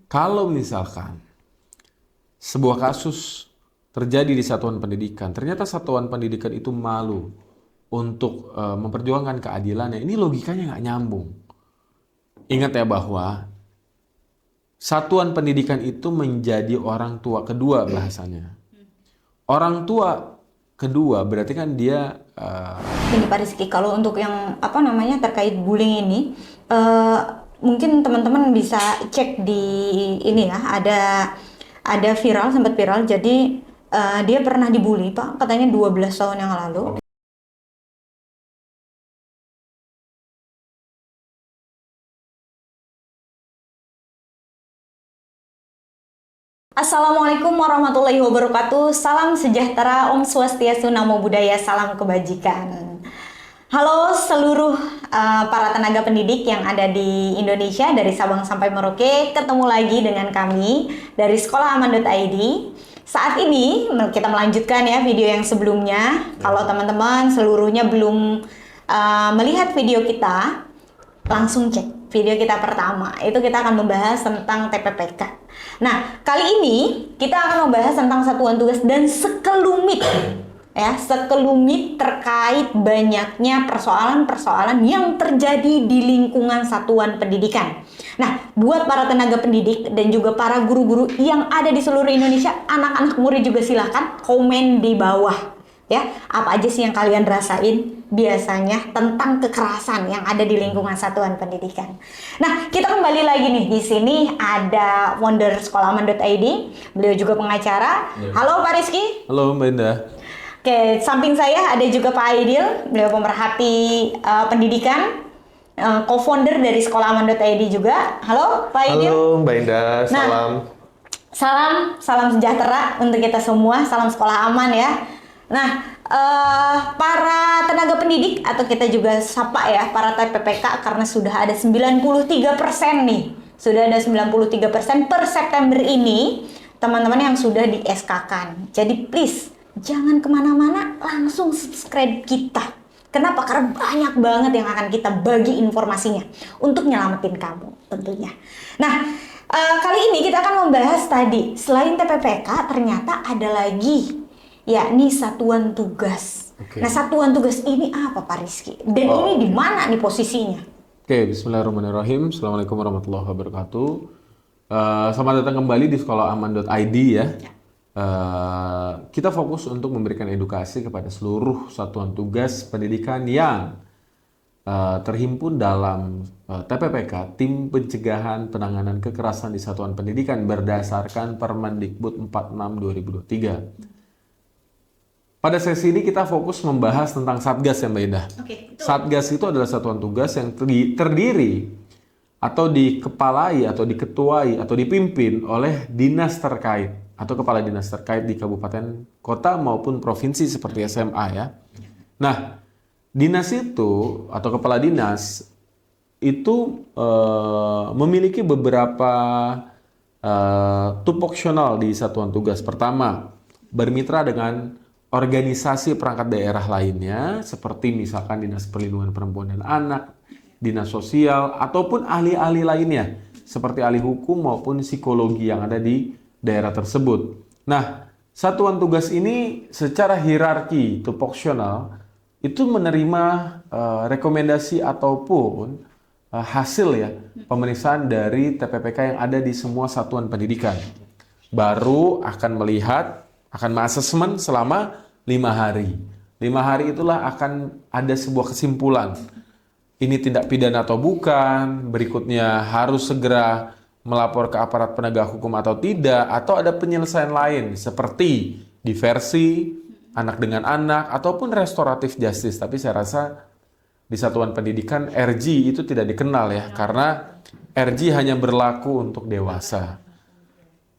Kalau misalkan sebuah kasus terjadi di satuan pendidikan, ternyata satuan pendidikan itu malu untuk memperjuangkan keadilannya, ini logikanya nggak nyambung. Ingat ya bahwa satuan pendidikan itu menjadi orang tua kedua bahasanya. Orang tua kedua berarti kan dia Ini Pak Rizky, kalau untuk yang apa namanya terkait bullying ini, eh, mungkin teman-teman bisa cek di ini ya, ada viral, sempat viral. Jadi dia pernah dibully Pak, katanya 12 tahun yang lalu. Assalamualaikum warahmatullahi wabarakatuh. Salam sejahtera, Om Swastiastu, Namo Buddhaya, salam kebajikan. Halo seluruh para tenaga pendidik yang ada di Indonesia dari Sabang sampai Merauke. Ketemu lagi dengan kami dari Sekolah Aman.id. Saat ini kita melanjutkan ya video yang sebelumnya. Kalau teman-teman seluruhnya belum melihat video kita, langsung cek video kita pertama. Itu kita akan membahas tentang TPPK. Nah, kali ini kita akan membahas tentang satuan tugas dan sekelumit ya, sekelumit terkait banyaknya persoalan-persoalan yang terjadi di lingkungan satuan pendidikan. Nah, buat para tenaga pendidik dan juga para guru-guru yang ada di seluruh Indonesia, anak-anak murid juga silahkan komen di bawah. Ya, apa aja sih yang kalian rasain biasanya tentang kekerasan yang ada di lingkungan satuan pendidikan. Nah, kita kembali lagi nih, di sini ada founder Sekolah Aman.id, beliau juga pengacara. Ya. Halo Pak Rizky. Halo Mbak Indah. Oke, samping saya ada juga Pak Aidil, beliau pemerhati pendidikan, co-founder dari Sekolah Aman.id juga. Halo Pak Aidil. Halo Mbak Indah, salam. Nah, salam sejahtera untuk kita semua, salam sekolah aman ya. Nah, para tenaga pendidik atau kita juga sapa ya, para TPPK, karena sudah ada 93% nih. Sudah ada 93% per September ini, teman-teman yang sudah di SK-kan. Jadi please, jangan kemana-mana, langsung subscribe kita. Kenapa? Karena banyak banget yang akan kita bagi informasinya untuk nyelamatin kamu tentunya. Nah, kali ini kita akan membahas tadi, selain TPPK ternyata ada lagi, yakni satuan tugas. Okay. Nah, satuan tugas ini apa Pak Rizky? Dan ini di mana nih posisinya? Oke, bismillahirrahmanirrahim. Assalamualaikum warahmatullahi wabarakatuh. Selamat datang kembali di Sekolah Aman.id ya. Kita fokus untuk memberikan edukasi kepada seluruh satuan tugas pendidikan yang terhimpun dalam TPPK, Tim Pencegahan Penanganan Kekerasan di Satuan Pendidikan berdasarkan Permendikbud 46/2023. Pada sesi ini kita fokus membahas tentang Satgas ya Mbak Indah. Satgas itu adalah satuan tugas yang terdiri atau dikepalai atau diketuai atau dipimpin oleh dinas terkait atau kepala dinas terkait di kabupaten, kota maupun provinsi seperti SMA ya. Nah, dinas itu atau kepala dinas itu memiliki beberapa tupoksial di satuan tugas. Pertama, bermitra dengan organisasi perangkat daerah lainnya seperti misalkan Dinas Perlindungan Perempuan dan Anak, Dinas Sosial, ataupun ahli-ahli lainnya seperti ahli hukum maupun psikologi yang ada di daerah tersebut. Nah, satuan tugas ini secara hierarki tupoksial itu menerima rekomendasi ataupun hasil ya pemeriksaan dari TPPK yang ada di semua satuan pendidikan. Baru akan melihat, akan mengasesmen selama 5 hari. 5 hari itulah akan ada sebuah kesimpulan. Ini tindak pidana atau bukan, berikutnya harus segera melapor ke aparat penegak hukum atau tidak, atau ada penyelesaian lain seperti diversi, anak dengan anak, ataupun restoratif justice. Tapi saya rasa di satuan pendidikan RG itu tidak dikenal ya, karena RG hanya berlaku untuk dewasa.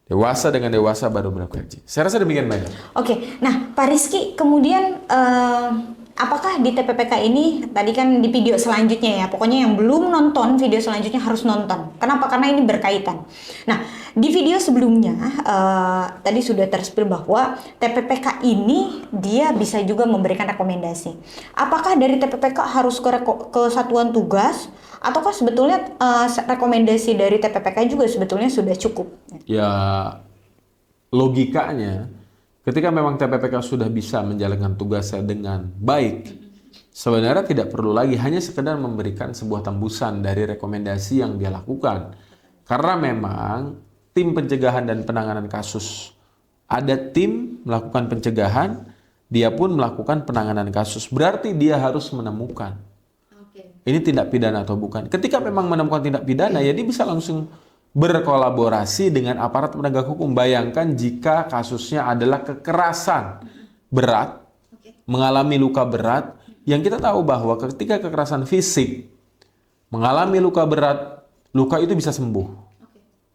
Dewasa dengan dewasa baru berlaku RG. Saya rasa demikian Mbak. Oke, nah Pak Rizky, kemudian apakah di TPPK ini, tadi kan di video selanjutnya ya, pokoknya yang belum nonton video selanjutnya harus nonton. Kenapa? Karena ini berkaitan. Nah, di video sebelumnya tadi sudah terspill bahwa TPPK ini dia bisa juga memberikan rekomendasi. Apakah dari TPPK harus ke satuan tugas, ataukah sebetulnya rekomendasi dari TPPK juga sebetulnya sudah cukup? Ya, logikanya ketika memang TPPK sudah bisa menjalankan tugasnya dengan baik, sebenarnya tidak perlu lagi hanya sekedar memberikan sebuah tembusan dari rekomendasi yang dia lakukan. Karena memang tim pencegahan dan penanganan kasus, ada tim melakukan pencegahan, dia pun melakukan penanganan kasus. Berarti dia harus menemukan ini tindak pidana atau bukan. Ketika memang menemukan tindak pidana, ya dia bisa langsung berkolaborasi dengan aparat penegak hukum. Bayangkan jika kasusnya adalah kekerasan berat, mengalami luka berat, yang kita tahu bahwa ketika kekerasan fisik mengalami luka berat, luka itu bisa sembuh.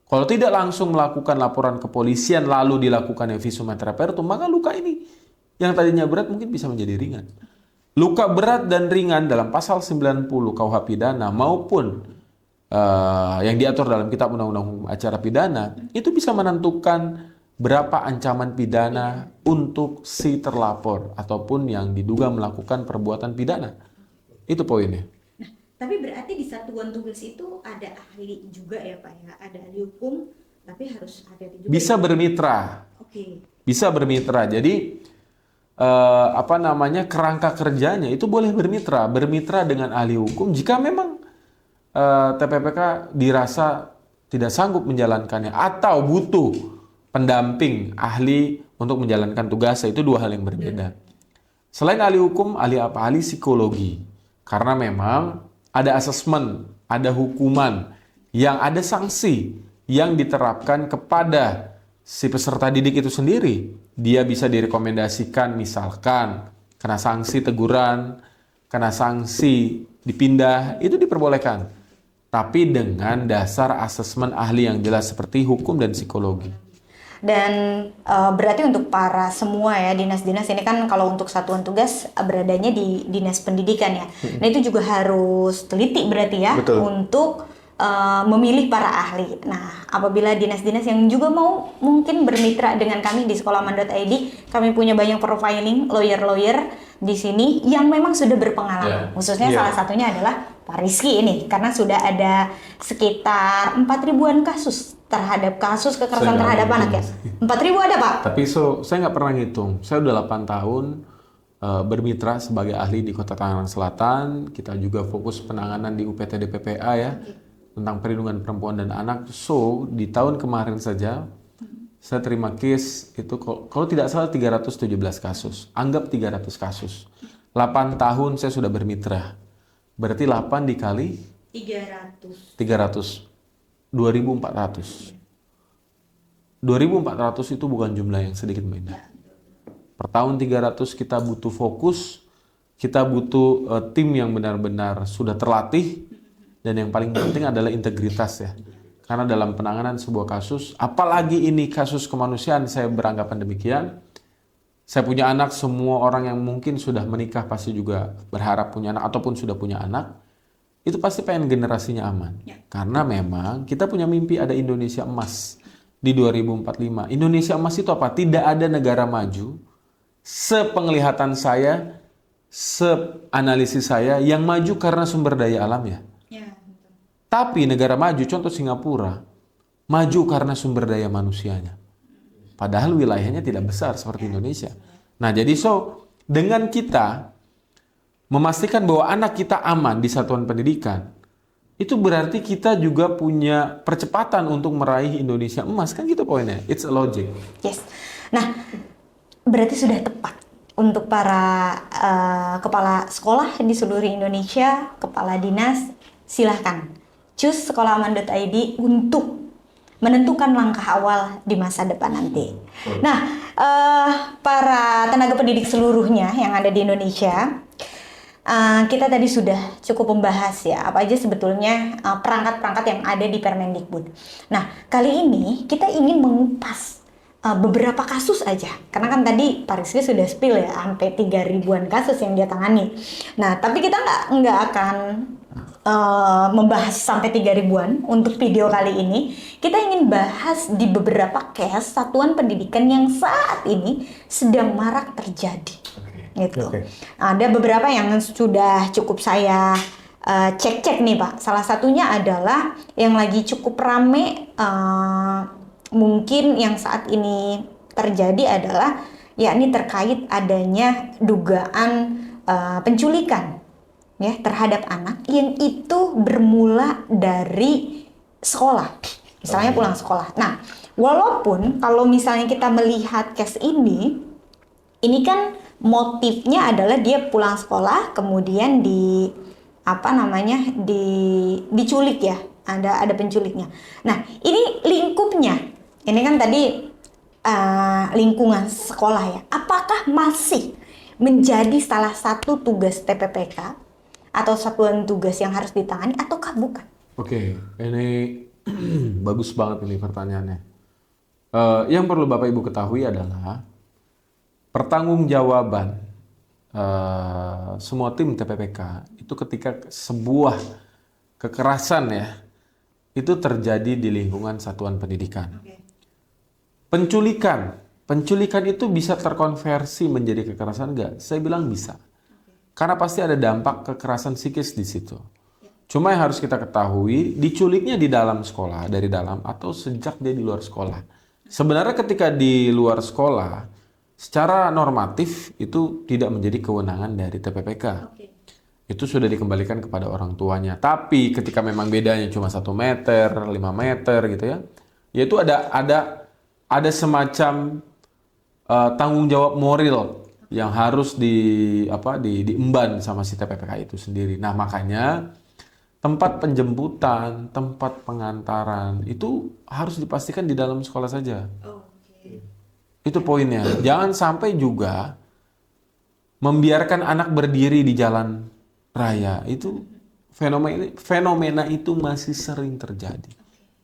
Kalau tidak langsung melakukan laporan kepolisian lalu dilakukan visum et repertum, maka luka ini yang tadinya berat mungkin bisa menjadi ringan. Luka berat dan ringan dalam pasal 90 KUH pidana maupun yang diatur dalam Kitab Undang-Undang Hukum Acara Pidana itu bisa menentukan berapa ancaman pidana untuk si terlapor ataupun yang diduga melakukan perbuatan pidana. Itu poinnya. Nah, tapi berarti di satuan tugas itu ada ahli juga ya Pak ya? Ada ahli hukum, tapi harus ada juga. Bisa bermitra. Bisa bermitra. Jadi kerangka kerjanya itu boleh bermitra dengan ahli hukum jika memang TPPK dirasa tidak sanggup menjalankannya atau butuh pendamping ahli untuk menjalankan tugasnya. Itu dua hal yang berbeda. Selain ahli hukum, ahli apa? Ahli psikologi. Karena memang ada asesmen, ada hukuman, yang ada sanksi yang diterapkan kepada si peserta didik itu sendiri. Dia bisa direkomendasikan misalkan kena sanksi teguran, kena sanksi dipindah, itu diperbolehkan. Tapi dengan dasar asesmen ahli yang jelas seperti hukum dan psikologi. Dan berarti untuk para semua ya dinas-dinas ini kan kalau untuk satuan tugas beradanya di dinas pendidikan ya. Nah itu juga harus teliti berarti ya. Betul. Untuk memilih para ahli. Nah apabila dinas-dinas yang juga mau mungkin bermitra dengan kami di sekolahaman.id, kami punya banyak profiling lawyer-lawyer di sini yang memang sudah berpengalaman. Khususnya salah satunya adalah Pak Rizky ini, karena sudah ada sekitar 4.000-an kasus terhadap kasus kekerasan terhadap anak ya. 4.000 ada Pak? Tapi saya nggak pernah ngitung. Saya udah 8 tahun bermitra sebagai ahli di Kota Tangerang Selatan. Kita juga fokus penanganan di UPTD PPA ya, tentang perlindungan perempuan dan anak. So, di tahun kemarin saja, saya terima case itu kalau tidak salah 317 kasus. Anggap 300 kasus. 8 tahun saya sudah bermitra. Berarti 8 dikali 300. 2.400. 2.400 itu bukan jumlah yang sedikit, Mbak Indah. Per tahun 300 kita butuh fokus, kita butuh tim yang benar-benar sudah terlatih, dan yang paling penting adalah integritas ya. Karena dalam penanganan sebuah kasus, apalagi ini kasus kemanusiaan, saya beranggapan demikian. Saya punya anak, semua orang yang mungkin sudah menikah pasti juga berharap punya anak ataupun sudah punya anak. Itu pasti pengen generasinya aman. Karena memang kita punya mimpi ada Indonesia emas di 2045. Indonesia emas itu apa? Tidak ada negara maju, sepenglihatan saya, seanalisis saya, yang maju karena sumber daya alam ya. Tapi negara maju, contoh Singapura, maju karena sumber daya manusianya. Padahal wilayahnya tidak besar seperti Indonesia. Nah jadi dengan kita memastikan bahwa anak kita aman di satuan pendidikan, itu berarti kita juga punya percepatan untuk meraih Indonesia emas. Kan gitu poinnya, it's a logic. Yes. Nah berarti sudah tepat untuk para kepala sekolah di seluruh Indonesia, kepala dinas, silahkan choose sekolahaman.id untuk menentukan langkah awal di masa depan nanti. Nah, para tenaga pendidik seluruhnya yang ada di Indonesia, kita tadi sudah cukup membahas ya apa aja sebetulnya perangkat-perangkat yang ada di Permendikbud. Nah, kali ini kita ingin mengupas beberapa kasus aja. Karena kan tadi Pak Rizky sudah spill ya, sampai 3.000-an kasus yang dia tangani. Nah, tapi kita nggak akan membahas sampai 3.000-an untuk video kali ini. Kita ingin bahas di beberapa case satuan pendidikan yang saat ini sedang marak terjadi. Gitu. Ada beberapa yang sudah cukup saya cek-cek nih Pak. Salah satunya adalah yang lagi cukup rame, mungkin yang saat ini terjadi adalah yakni terkait adanya dugaan penculikan ya terhadap anak yang itu bermula dari sekolah, misalnya pulang sekolah. Nah, walaupun kalau misalnya kita melihat case ini kan motifnya adalah dia pulang sekolah kemudian diculik ya, ada penculiknya. Nah, ini lingkupnya. Ini kan tadi lingkungan sekolah ya. Apakah masih menjadi salah satu tugas TPPK atau satuan tugas yang harus ditangani ataukah bukan? Oke, ini bagus banget ini pertanyaannya. Yang perlu Bapak Ibu ketahui adalah pertanggungjawaban semua tim TPPK itu ketika sebuah kekerasan ya itu terjadi di lingkungan satuan pendidikan. Penculikan itu bisa terkonversi menjadi kekerasan nggak? Saya bilang bisa. Karena pasti ada dampak kekerasan psikis di situ. Cuma yang harus kita ketahui, diculiknya di dalam sekolah, dari dalam atau sejak dia di luar sekolah. Sebenarnya ketika di luar sekolah, secara normatif itu tidak menjadi kewenangan dari TPPK. Itu sudah dikembalikan kepada orang tuanya. Tapi ketika memang bedanya cuma 1 meter, 5 meter gitu ya, yaitu ada semacam tanggung jawab moral yang harus diemban sama si TPPK itu sendiri. Nah, makanya tempat penjemputan, tempat pengantaran itu harus dipastikan di dalam sekolah saja. Itu poinnya. Jangan sampai juga membiarkan anak berdiri di jalan raya. Itu fenomena itu masih sering terjadi.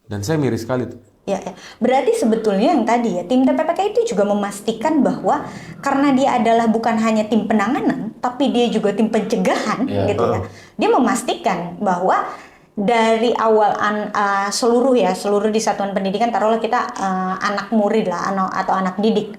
Dan saya miris sekali tuh. Ya. Berarti sebetulnya yang tadi ya, tim TPPK itu juga memastikan bahwa karena dia adalah bukan hanya tim penanganan, tapi dia juga tim pencegahan, gitu ya. Dia memastikan bahwa dari awal seluruh di satuan pendidikan, taruhlah kita anak murid lah atau anak didik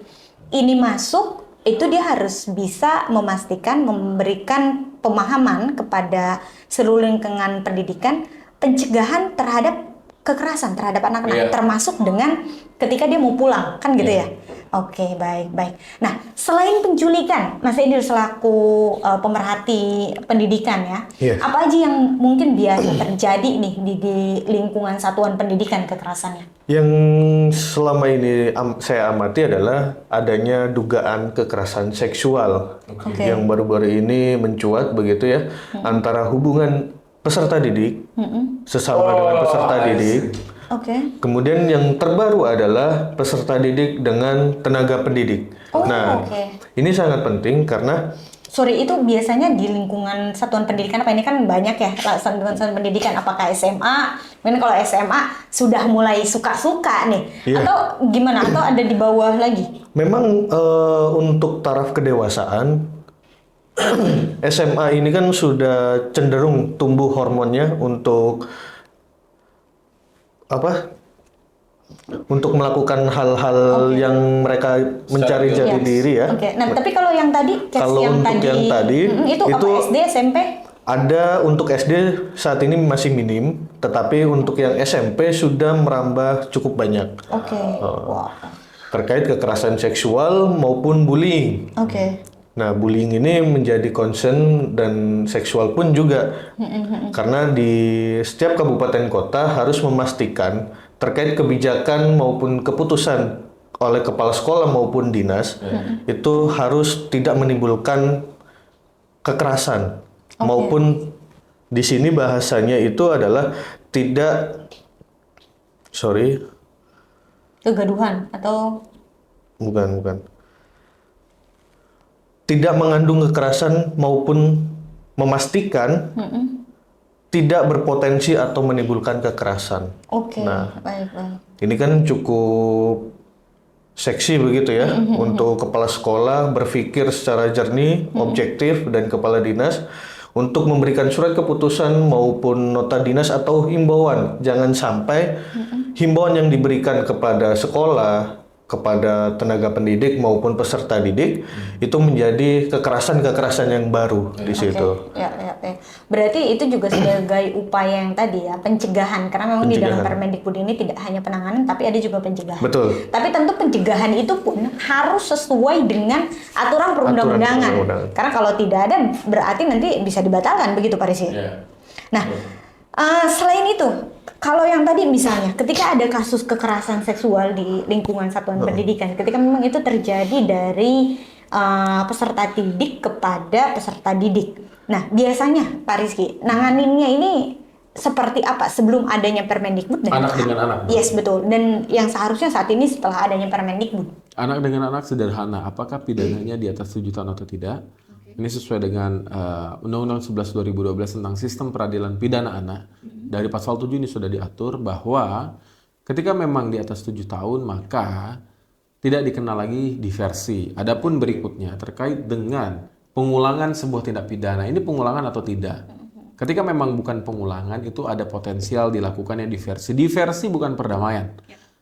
ini masuk, itu dia harus bisa memastikan memberikan pemahaman kepada seluruh lingkungan pendidikan pencegahan terhadap kekerasan terhadap anak-anak, termasuk dengan ketika dia mau pulang, kan gitu ya. Oke, baik. Nah, selain penculikan, Mas Edir selaku pemerhati pendidikan ya, apa aja yang mungkin biasa terjadi nih di lingkungan satuan pendidikan kekerasannya? Yang selama ini saya amati adalah adanya dugaan kekerasan seksual yang baru-baru ini mencuat begitu ya, antara hubungan peserta didik sesama dengan peserta didik. Kemudian yang terbaru adalah peserta didik dengan tenaga pendidik. Ini sangat penting karena itu biasanya di lingkungan satuan pendidikan apa ini kan banyak ya satuan pendidikan, apakah SMA? Mungkin kalau SMA sudah mulai suka-suka nih, atau gimana? Atau ada di bawah lagi? Memang untuk taraf kedewasaan SMA ini kan sudah cenderung tumbuh hormonnya untuk untuk melakukan hal-hal yang mereka mencari jati diri ya. Nah, tapi kalau yang tadi, yang tadi itu apa, SD, SMP? Ada untuk SD saat ini masih minim, tetapi untuk yang SMP sudah merambah cukup banyak. Terkait kekerasan seksual maupun bullying. Nah, bullying ini menjadi concern dan seksual pun juga. Karena di setiap kabupaten kota harus memastikan terkait kebijakan maupun keputusan oleh kepala sekolah maupun dinas itu harus tidak menimbulkan kekerasan maupun di sini bahasanya itu adalah tidak kegaduhan atau bukan. Tidak mengandung kekerasan maupun memastikan tidak berpotensi atau menimbulkan kekerasan. Baik. Ini kan cukup seksi begitu ya, untuk kepala sekolah berpikir secara jernih, objektif, dan kepala dinas untuk memberikan surat keputusan maupun nota dinas atau himbauan. Jangan sampai himbauan yang diberikan kepada sekolah, kepada tenaga pendidik maupun peserta didik itu menjadi kekerasan-kekerasan yang baru di situ. Ya. Berarti itu juga sebagai upaya yang tadi ya, pencegahan. Karena memang di dalam Permendikbud ini tidak hanya penanganan, tapi ada juga pencegahan. Betul. Tapi tentu pencegahan itu pun harus sesuai dengan aturan perundang-undangan. Karena kalau tidak ada, berarti nanti bisa dibatalkan, begitu Pak Rizky? Yeah. Nah, selain itu, kalau yang tadi misalnya, ketika ada kasus kekerasan seksual di lingkungan satuan pendidikan, ketika memang itu terjadi dari peserta didik kepada peserta didik. Nah, biasanya Pak Rizky, nanganinnya ini seperti apa sebelum adanya Permendikbud? Anak dengan anak. Yes, betul. Dan yang seharusnya saat ini setelah adanya Permendikbud. Anak dengan anak sederhana, apakah pidananya di atas 7 tahun atau tidak? Ini sesuai dengan Undang-Undang 11 2012 tentang Sistem Peradilan Pidana Anak. Dari pasal 7 ini sudah diatur bahwa ketika memang di atas 7 tahun maka tidak dikenal lagi diversi. Adapun berikutnya terkait dengan pengulangan sebuah tindak pidana, ini pengulangan atau tidak? Ketika memang bukan pengulangan, itu ada potensial dilakukannya diversi. Diversi bukan perdamaian,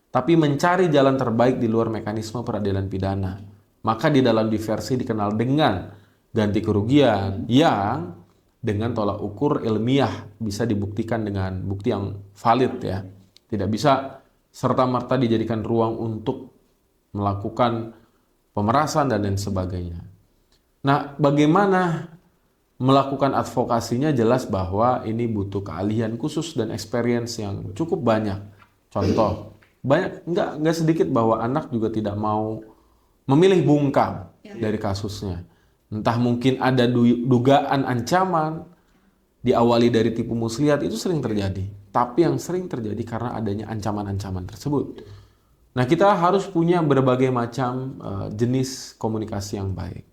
tapi mencari jalan terbaik di luar mekanisme peradilan pidana. Maka di dalam diversi dikenal dengan ganti kerugian yang dengan tolak ukur ilmiah bisa dibuktikan dengan bukti yang valid ya. Tidak bisa serta-merta dijadikan ruang untuk melakukan pemerasan dan lain sebagainya. Nah, bagaimana melakukan advokasinya? Jelas bahwa ini butuh keahlian khusus dan experience yang cukup banyak. Contoh, nggak sedikit bahwa anak juga tidak mau memilih bungkam dari kasusnya. Entah mungkin ada dugaan ancaman, diawali dari tipu muslihat, itu sering terjadi. Tapi yang sering terjadi karena adanya ancaman-ancaman tersebut. Nah, kita harus punya berbagai macam jenis komunikasi yang baik.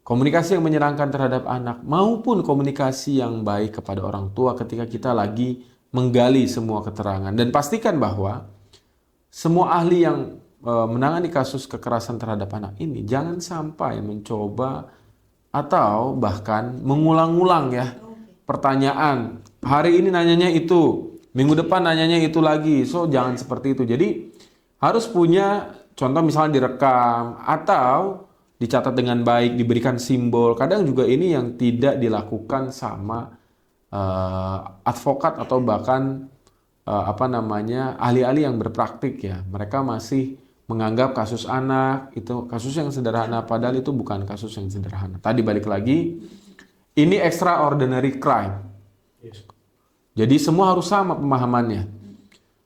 Komunikasi yang menyenangkan terhadap anak maupun komunikasi yang baik kepada orang tua ketika kita lagi menggali semua keterangan. Dan pastikan bahwa semua ahli yang menangani kasus kekerasan terhadap anak ini jangan sampai mencoba atau bahkan mengulang-ulang ya pertanyaan. Hari ini nanyanya itu, minggu depan nanyanya itu lagi. So jangan seperti itu. Jadi harus punya contoh misalnya direkam atau dicatat dengan baik, diberikan simbol. Kadang juga ini yang tidak dilakukan sama advokat atau bahkan ahli-ahli yang berpraktik ya. Mereka masih menganggap kasus anak itu kasus yang sederhana, padahal itu bukan kasus yang sederhana. Tadi balik lagi, ini extraordinary crime. Jadi semua harus sama pemahamannya.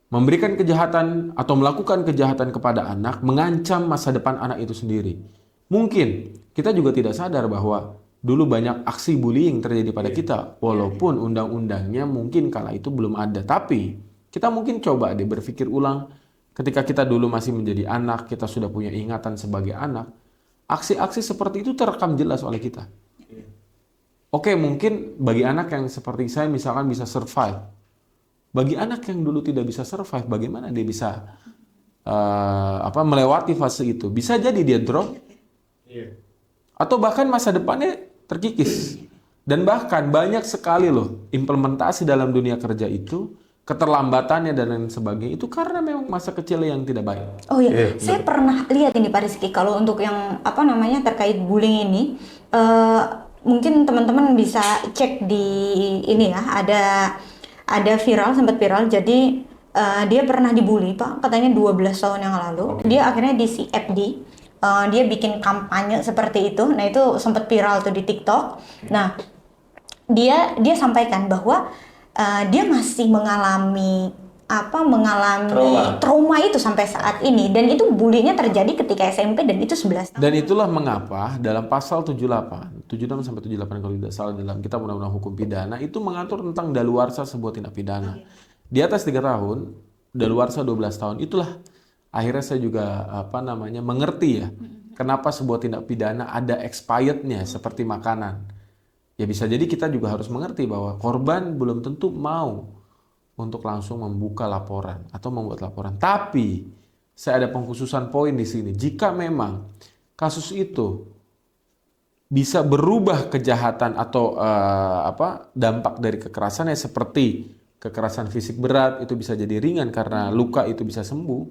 Memberikan kejahatan atau melakukan kejahatan kepada anak mengancam masa depan anak itu sendiri. Mungkin kita juga tidak sadar bahwa dulu banyak aksi bullying terjadi pada kita, walaupun undang-undangnya mungkin kala itu belum ada. Tapi kita mungkin coba deh berpikir ulang, ketika kita dulu masih menjadi anak, kita sudah punya ingatan sebagai anak, aksi-aksi seperti itu terekam jelas oleh kita. Oke, mungkin bagi anak yang seperti saya misalkan bisa survive. Bagi anak yang dulu tidak bisa survive, bagaimana dia bisa melewati fase itu? Bisa jadi dia drop. Atau bahkan masa depannya terkikis. Dan bahkan banyak sekali loh implementasi dalam dunia kerja itu, keterlambatannya dan lain sebagainya itu karena memang masa kecil yang tidak baik. Oh iya, saya pernah lihat ini Pak Rizky, kalau untuk yang terkait bullying ini, mungkin teman-teman bisa cek di ini ya, ada viral, sempat viral, jadi dia pernah dibully Pak, katanya 12 tahun yang lalu. Dia akhirnya di CFD. Dia bikin kampanye seperti itu. Nah, itu sempat viral tuh di TikTok. Nah, dia sampaikan bahwa dia masih mengalami trauma itu sampai saat ini, dan itu bullyingnya terjadi ketika SMP dan itu 11 tahun. Dan itulah mengapa dalam pasal 76 sampai 78 kalau tidak salah dalam Kitab Undang-Undang Hukum Pidana itu mengatur tentang daluarsa sebuah tindak pidana. Di atas 3 tahun, daluarsa 12 tahun. Itulah akhirnya saya juga mengerti ya, kenapa sebuah tindak pidana ada expirednya seperti makanan. Ya bisa jadi kita juga harus mengerti bahwa korban belum tentu mau untuk langsung membuka laporan atau membuat laporan. Tapi saya ada pengkhususan poin di sini. Jika memang kasus itu bisa berubah kejahatan atau dampak dari kekerasannya seperti kekerasan fisik berat itu bisa jadi ringan karena luka itu bisa sembuh,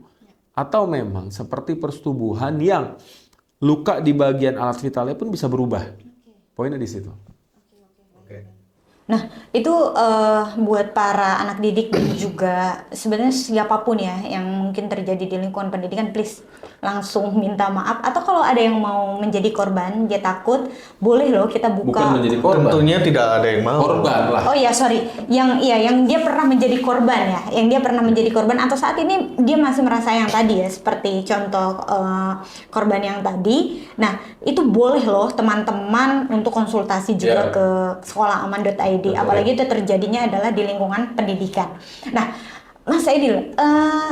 atau memang seperti persetubuhan yang luka di bagian alat vitalnya pun bisa berubah. Poinnya di situ. Nah, itu buat para anak didik dan juga sebenarnya siapapun ya yang mungkin terjadi di lingkungan pendidikan, please langsung minta maaf. Atau kalau ada yang mau menjadi korban, dia takut, boleh loh kita buka. Bukan menjadi korban. Tentunya tidak ada yang mau. Korban lah. Oh ya, sorry. Yang dia pernah menjadi korban ya. Yang dia pernah menjadi korban atau saat ini dia masih merasa yang tadi ya, seperti contoh korban yang tadi. Nah, itu boleh loh teman-teman untuk konsultasi juga ke sekolahaman.id. Apalagi itu terjadinya adalah di lingkungan pendidikan. Nah, Mas Aidil,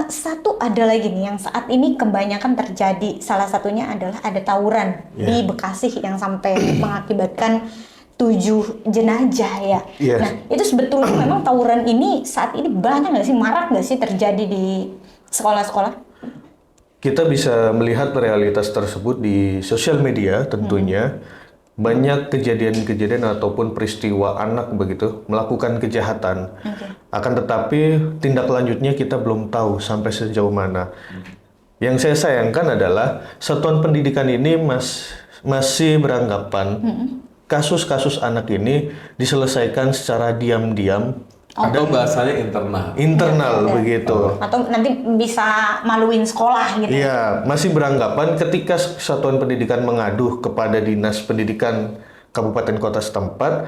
satu ada lagi nih yang saat ini kebanyakan terjadi. Salah satunya adalah ada tawuran di Bekasi yang sampai mengakibatkan 7 jenazah ya. Nah, itu sebetulnya memang tawuran ini saat ini banyak nggak sih, marak nggak sih terjadi di sekolah-sekolah? Kita bisa melihat realitas tersebut di sosial media tentunya. Banyak kejadian-kejadian ataupun peristiwa anak begitu melakukan kejahatan. Akan tetapi tindak lanjutnya kita belum tahu sampai sejauh mana. Yang saya sayangkan adalah satuan pendidikan ini masih beranggapan kasus-kasus anak ini diselesaikan secara diam-diam. Atau bahasanya internal begitu. Atau nanti bisa maluin sekolah gitu. Iya, masih beranggapan ketika satuan pendidikan mengadu kepada dinas pendidikan kabupaten kota setempat,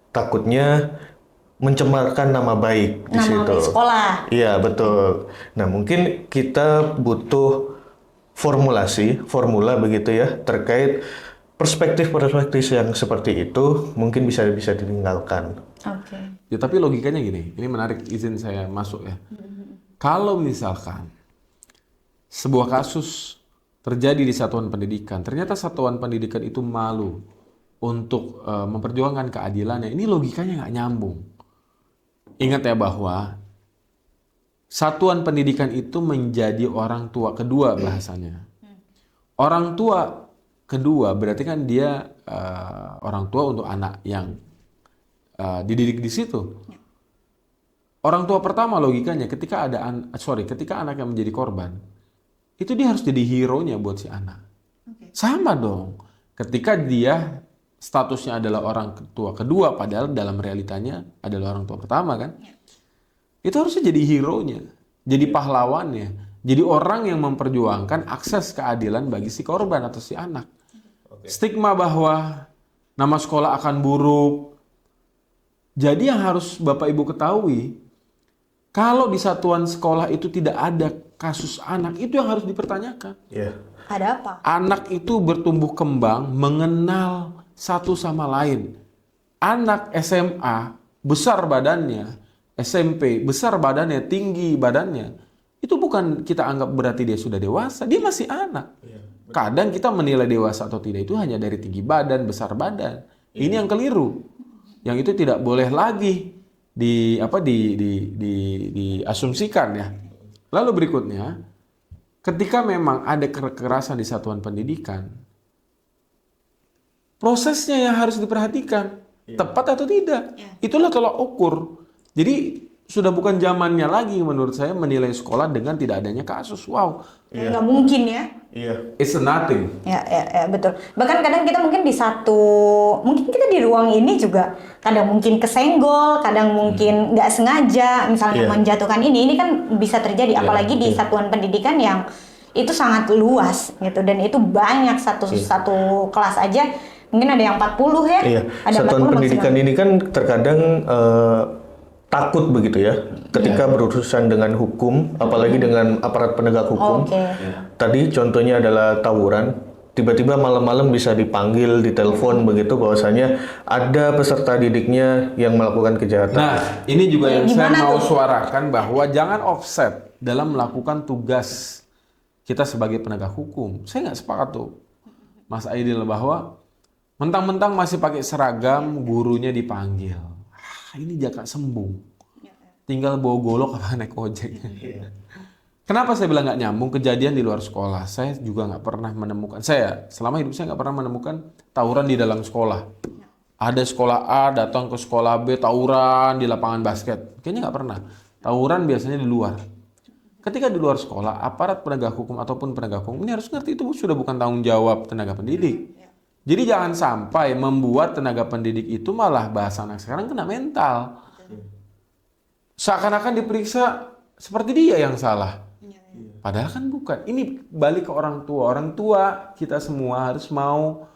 takutnya mencemarkan nama baik di situ. Nama sekolah. Iya, betul. Nah, mungkin kita butuh formula begitu ya terkait perspektif yang seperti itu mungkin bisa ditinggalkan. Ya, tapi logikanya gini, ini menarik, izin saya masuk ya. Kalau misalkan sebuah kasus terjadi di satuan pendidikan, ternyata satuan pendidikan itu malu untuk memperjuangkan keadilannya, ini logikanya nggak nyambung. Ingat ya bahwa satuan pendidikan itu menjadi orang tua kedua bahasanya. Orang tua kedua berarti kan dia orang tua untuk anak yang dididik di situ. Orang tua pertama logikanya ketika ketika anak yang menjadi korban, itu dia harus jadi hero-nya buat si anak. Sama dong. Ketika dia statusnya adalah orang tua kedua, padahal dalam realitanya adalah orang tua pertama kan? Itu harusnya jadi hero-nya, jadi pahlawannya, jadi orang yang memperjuangkan akses keadilan bagi si korban atau si anak. Stigma bahwa nama sekolah akan buruk. Jadi yang harus Bapak Ibu ketahui, kalau di satuan sekolah itu tidak ada kasus anak, itu yang harus dipertanyakan. Ada apa? Anak itu bertumbuh kembang, mengenal satu sama lain. Anak SMA besar badannya, SMP besar badannya, tinggi badannya. Itu bukan kita anggap berarti dia sudah dewasa, dia masih anak. Kadang kita menilai dewasa atau tidak itu hanya dari tinggi badan, besar badan. Ini yang keliru. Yang itu tidak boleh lagi diasumsikan ya. Lalu berikutnya, ketika memang ada kekerasan di satuan pendidikan, prosesnya yang harus diperhatikan, tepat atau tidak. Itulah tolak ukur. Jadi sudah bukan zamannya lagi menurut saya menilai sekolah dengan tidak adanya kasus. Wow. Nggak mungkin ya. It's nothing. Ya, betul. Bahkan kadang kita mungkin mungkin kita di ruang ini juga kadang mungkin kesenggol, kadang mungkin nggak sengaja, misalnya menjatuhkan ini kan bisa terjadi. Apalagi di satuan pendidikan yang itu sangat luas gitu, dan itu banyak satu kelas aja mungkin ada yang 40 ya. Ada satuan 40 pendidikan maksimal. ini kan terkadang takut begitu ya ketika berurusan dengan hukum, apalagi dengan aparat penegak hukum. Tadi contohnya adalah tawuran, tiba-tiba malam-malam bisa dipanggil, ditelepon begitu bahwasanya ada peserta didiknya yang melakukan kejahatan. Nah, ini juga yang saya mau tuh? suarakan bahwa jangan offset dalam melakukan tugas kita sebagai penegak hukum. Saya nggak sepakat tuh, Mas Aidil, bahwa mentang-mentang masih pakai seragam, gurunya dipanggil. Ini jaka sembung. Tinggal bawa golok apa naik ojek. Kenapa saya bilang nggak nyambung? Kejadian di luar sekolah, saya juga nggak pernah menemukan. Saya selama hidup saya nggak pernah menemukan tawuran di dalam sekolah. Ada sekolah A datang ke sekolah B tawuran di lapangan basket. Kayaknya nggak pernah. Tawuran biasanya di luar. Ketika di luar sekolah, aparat penegak hukum ataupun penegak hukum ini harus ngerti itu sudah bukan tanggung jawab tenaga pendidik. Jadi jangan sampai membuat tenaga pendidik itu malah bahasa anak sekarang kena mental. Seakan-akan diperiksa seperti dia yang salah. Padahal kan bukan. Ini balik ke orang tua. Orang tua kita semua harus mau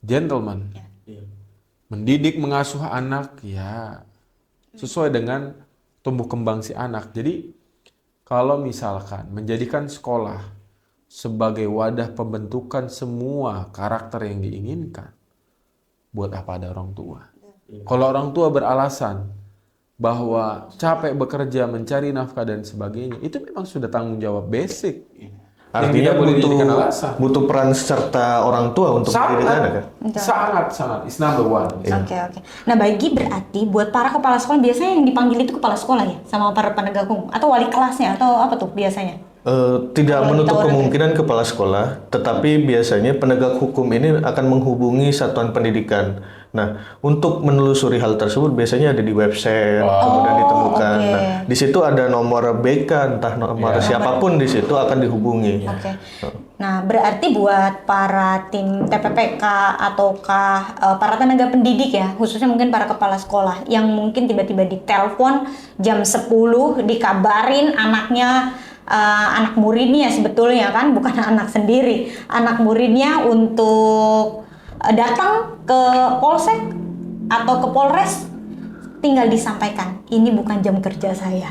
gentleman. Mendidik, mengasuh anak ya sesuai dengan tumbuh kembang si anak. Jadi kalau misalkan menjadikan sekolah sebagai wadah pembentukan semua karakter yang diinginkan, buat apa ada orang tua? Kalau orang tua beralasan bahwa capek bekerja, mencari nafkah dan sebagainya, itu memang sudah tanggung jawab basic. Artinya butuh peran serta orang tua untuk mendidik anak kan? Sangat, it's number one. Oke. Nah, berarti buat para kepala sekolah biasanya yang dipanggil itu kepala sekolah ya, sama para penegak hukum atau wali kelasnya atau apa tuh biasanya? Tidak menutup kemungkinan kepala sekolah, tetapi biasanya penegak hukum ini akan menghubungi satuan pendidikan. Nah, untuk menelusuri hal tersebut biasanya ada di website, kemudian ditemukan. Nah, di situ ada nomor BK, entah nomor siapapun di situ akan dihubungi. Nah, berarti buat para tim TPPK ataukah para tenaga pendidik ya, khususnya mungkin para kepala sekolah yang mungkin tiba-tiba ditelepon jam 10 dikabarin anaknya anak muridnya sebetulnya kan bukan anak sendiri, anak muridnya untuk datang ke polsek atau ke polres, tinggal disampaikan ini bukan jam kerja saya.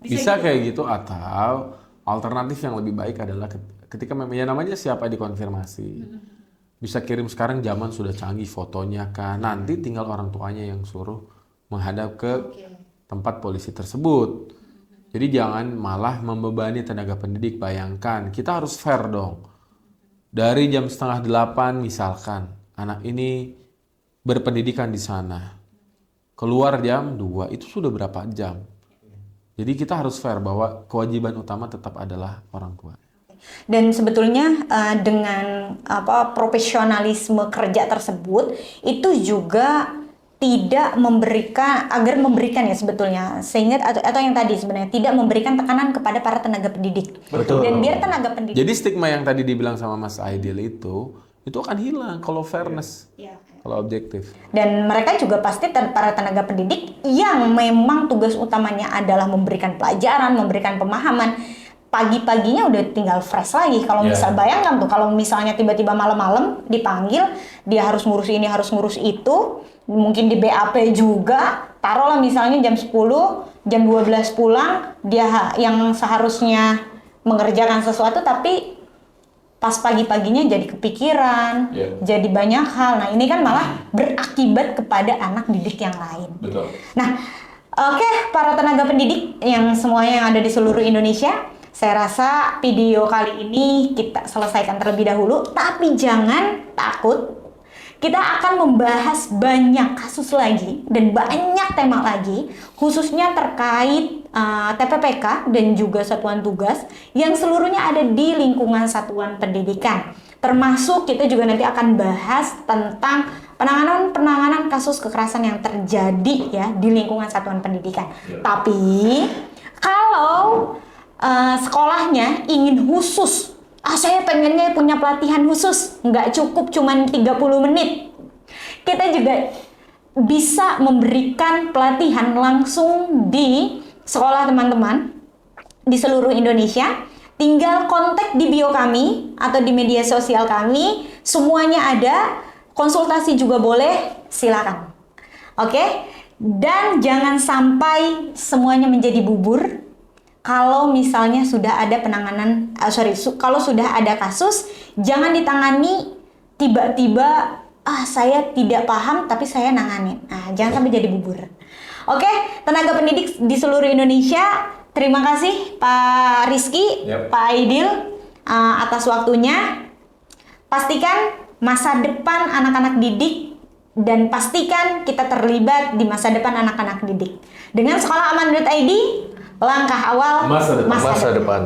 Bisa kayak gitu, atau alternatif yang lebih baik adalah ketika memang ya namanya siapa dikonfirmasi, bisa kirim. Sekarang zaman sudah canggih, fotonya kan, nanti tinggal orang tuanya yang suruh menghadap ke tempat polisi tersebut. Jadi jangan malah membebani tenaga pendidik. Bayangkan, kita harus fair dong. Dari jam 7:30 misalkan, anak ini berpendidikan di sana. Keluar jam 2, itu sudah berapa jam? Jadi kita harus fair bahwa kewajiban utama tetap adalah orang tua. Dan sebetulnya dengan profesionalisme kerja tersebut itu juga tidak memberikan ya sebetulnya, sehingga atau yang tadi sebenarnya tidak memberikan tekanan kepada para tenaga pendidik. Betul. Dan biar tenaga pendidik. Jadi stigma yang tadi dibilang sama Mas Aidil itu akan hilang kalau fairness, kalau objektif. Dan mereka juga pasti para tenaga pendidik yang memang tugas utamanya adalah memberikan pelajaran, memberikan pemahaman. Pagi-paginya udah tinggal fresh lagi. Kalau misal bayangkan tuh, kalau misalnya tiba-tiba malam-malam dipanggil, dia harus ngurus ini, harus ngurus itu, mungkin di BAP juga, taruhlah misalnya jam 10, jam 12 pulang, dia yang seharusnya mengerjakan sesuatu, tapi pas pagi-paginya jadi kepikiran, jadi banyak hal. Nah, ini kan malah berakibat kepada anak didik yang lain. Betul. Nah, oke, para tenaga pendidik yang semuanya yang ada di seluruh Indonesia, saya rasa video kali ini kita selesaikan terlebih dahulu, tapi jangan takut. Kita akan membahas banyak kasus lagi dan banyak tema lagi, khususnya terkait TPPK dan juga satuan tugas yang seluruhnya ada di lingkungan satuan pendidikan. Termasuk kita juga nanti akan bahas tentang penanganan kasus kekerasan yang terjadi ya di lingkungan satuan pendidikan. Tapi kalau sekolahnya ingin khusus, saya pengennya punya pelatihan khusus, nggak cukup cuman 30 menit. Kita juga bisa memberikan pelatihan langsung di sekolah teman-teman di seluruh Indonesia. Tinggal kontak di bio kami atau di media sosial kami, semuanya ada, konsultasi juga boleh, silakan. Oke? Dan jangan sampai semuanya menjadi bubur. Kalau misalnya sudah ada kalau sudah ada kasus, jangan ditangani tiba-tiba, saya tidak paham tapi saya nanganin. Nah, jangan sampai jadi bubur. Oke, tenaga pendidik di seluruh Indonesia, terima kasih Pak Rizky, Pak Aidil atas waktunya. Pastikan masa depan anak-anak didik dan pastikan kita terlibat di masa depan anak-anak didik. Dengan Sekolah Aman.id, Langkah awal Masa depan. Masa depan.